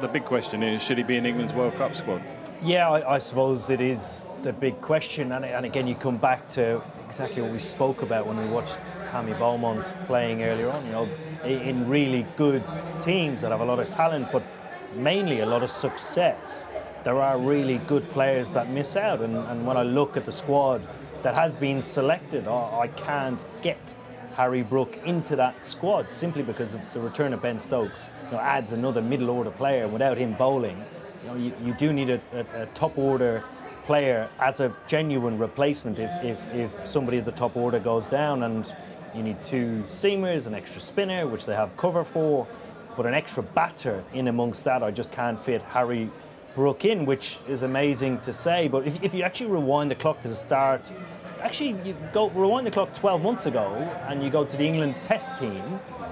The big question is, should he be in England's World Cup squad? Yeah, I suppose it is the big question. And again, you come back to exactly what we spoke about when we watched Tammy Beaumont playing earlier on. You know, in really good teams that have a lot of talent, but mainly a lot of success, there are really good players that miss out. And when I look at the squad that has been selected, I can't get Harry Brook into that squad simply because of the return of Ben Stokes. You know, adds another middle order player. Without him bowling, you know, you do need a top order player as a genuine replacement if somebody at the top order goes down, and you need two seamers, an extra spinner, which they have cover for, but an extra batter in amongst that. I just can't fit Harry Brook in, which is amazing to say. But if you actually rewind the clock to the start, actually you go rewind the clock 12 months ago and you go to the England Test team,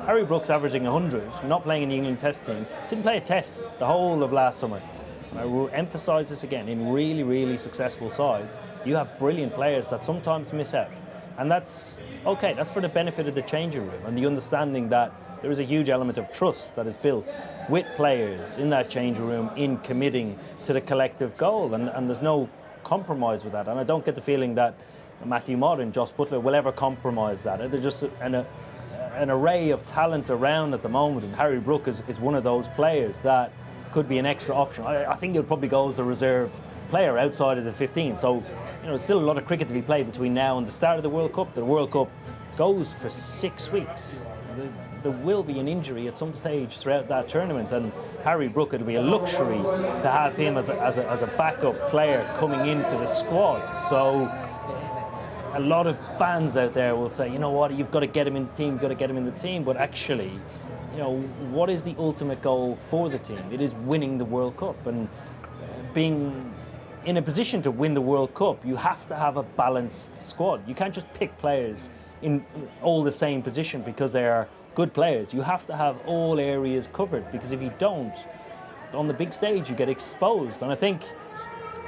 Harry Brook's averaging 100, not playing in the England Test team, didn't play a test the whole of last summer. And I will emphasise this again, in really, really successful sides, you have brilliant players that sometimes miss out. And that's okay, that's for the benefit of the changing room and the understanding that there is a huge element of trust that is built with players in that changing room in committing to the collective goal, and there's no compromise with that. And I don't get the feeling that Matthew Mott and Josh Butler will ever compromise that. There's just an array of talent around at the moment, and Harry Brook is one of those players that could be an extra option. I think he'll probably go as a reserve player outside of the 15. So, you know, there's still a lot of cricket to be played between now and the start of the World Cup. The World Cup goes for 6 weeks. There will be an injury at some stage throughout that tournament, and Harry Brook, it'll be a luxury to have him as a backup player coming into the squad. So a lot of fans out there will say, you know what, you've got to get him in the team, you've got to get him in the team. But actually, you know, what is the ultimate goal for the team? It is winning the World Cup, and being in a position to win the World Cup, you have to have a balanced squad. You can't just pick players in all the same position because they are good players. You have to have all areas covered, because if you don't, on the big stage you get exposed. And I think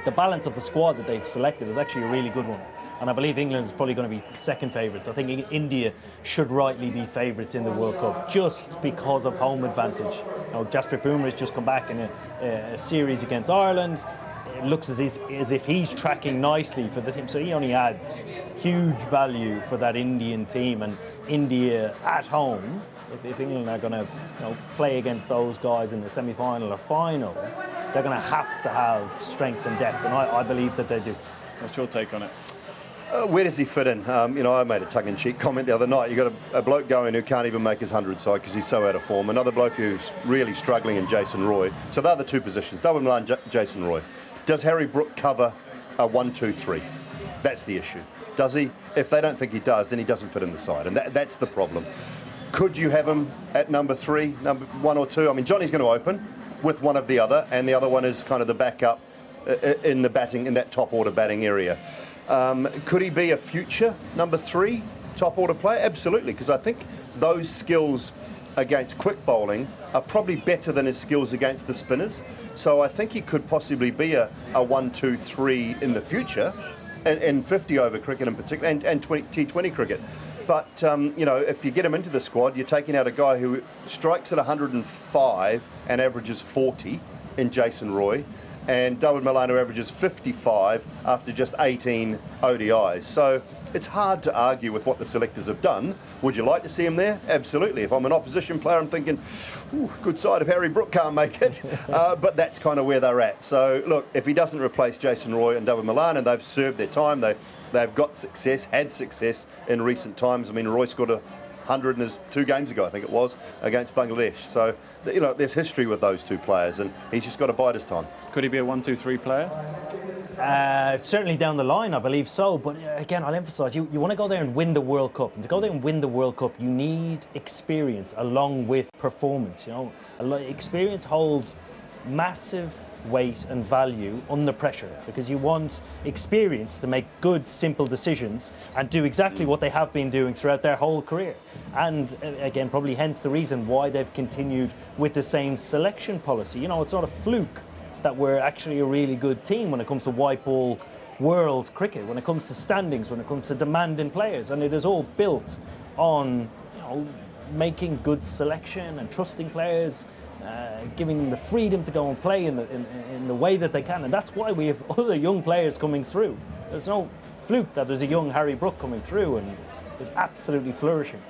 the balance of the squad that they've selected is actually a really good one. And I believe England is probably going to be second favourites. I think India should rightly be favourites in the World Cup just because of home advantage. You know, Jasprit Bumrah has just come back in a series against Ireland. It looks as if he's tracking nicely for the team, so he only adds huge value for that Indian team. And India at home, if England are going to play against those guys in the semi-final or final, they're going to have strength and depth, and I believe that they do. What's your take on it? Where does he fit in? I made a tongue-in-cheek comment the other night. You've got a bloke going who can't even make his 100 side because he's so out of form. Another bloke who's really struggling in Jason Roy. So they're the two positions, David Milan, Jason Roy. Does Harry Brook cover a 1-2-3? That's the issue. Does he? If they don't think he does, then he doesn't fit in the side, and that's the problem. Could you have him at number 3, number 1 or 2? I mean, Johnny's going to open with one of the other, and the other one is kind of the backup in the batting, in that top order batting area. Could he be a future number 3 top order player? Absolutely, because I think those skills against quick bowling are probably better than his skills against the spinners. So I think he could possibly be a 1-2-3 in the future, and 50 over cricket in particular, and T20 cricket. But if you get him into the squad, you're taking out a guy who strikes at 105 and averages 40 in Jason Roy, and David Milan averages 55 after just 18 ODIs. So it's hard to argue with what the selectors have done. Would you like to see him there? Absolutely. If I'm an opposition player, I'm thinking, good side if Harry Brook can't make it. But that's kind of where they're at. So look, if he doesn't replace Jason Roy and David Milan, and they've served their time, they've got success, had success in recent times. I mean, Roy scored 100 in his 2 games ago, I think it was, against Bangladesh. So, there's history with those two players, and he's just got to bide his time. Could he be a 1-2-3 player? Certainly down the line, I believe so. But again, I'll emphasise, you want to go there and win the World Cup. And to go there and win the World Cup, you need experience along with performance. Experience holds massive weight and value under pressure, because you want experience to make good, simple decisions and do exactly what they have been doing throughout their whole career. And again, probably hence the reason why they've continued with the same selection policy. It's not a fluke that we're actually a really good team when it comes to white ball world cricket, when it comes to standings, when it comes to demand in players, and it is all built on making good selection and trusting players giving them the freedom to go and play in the way that they can. And that's why we have other young players coming through. There's no fluke that there's a young Harry Brook coming through and is absolutely flourishing.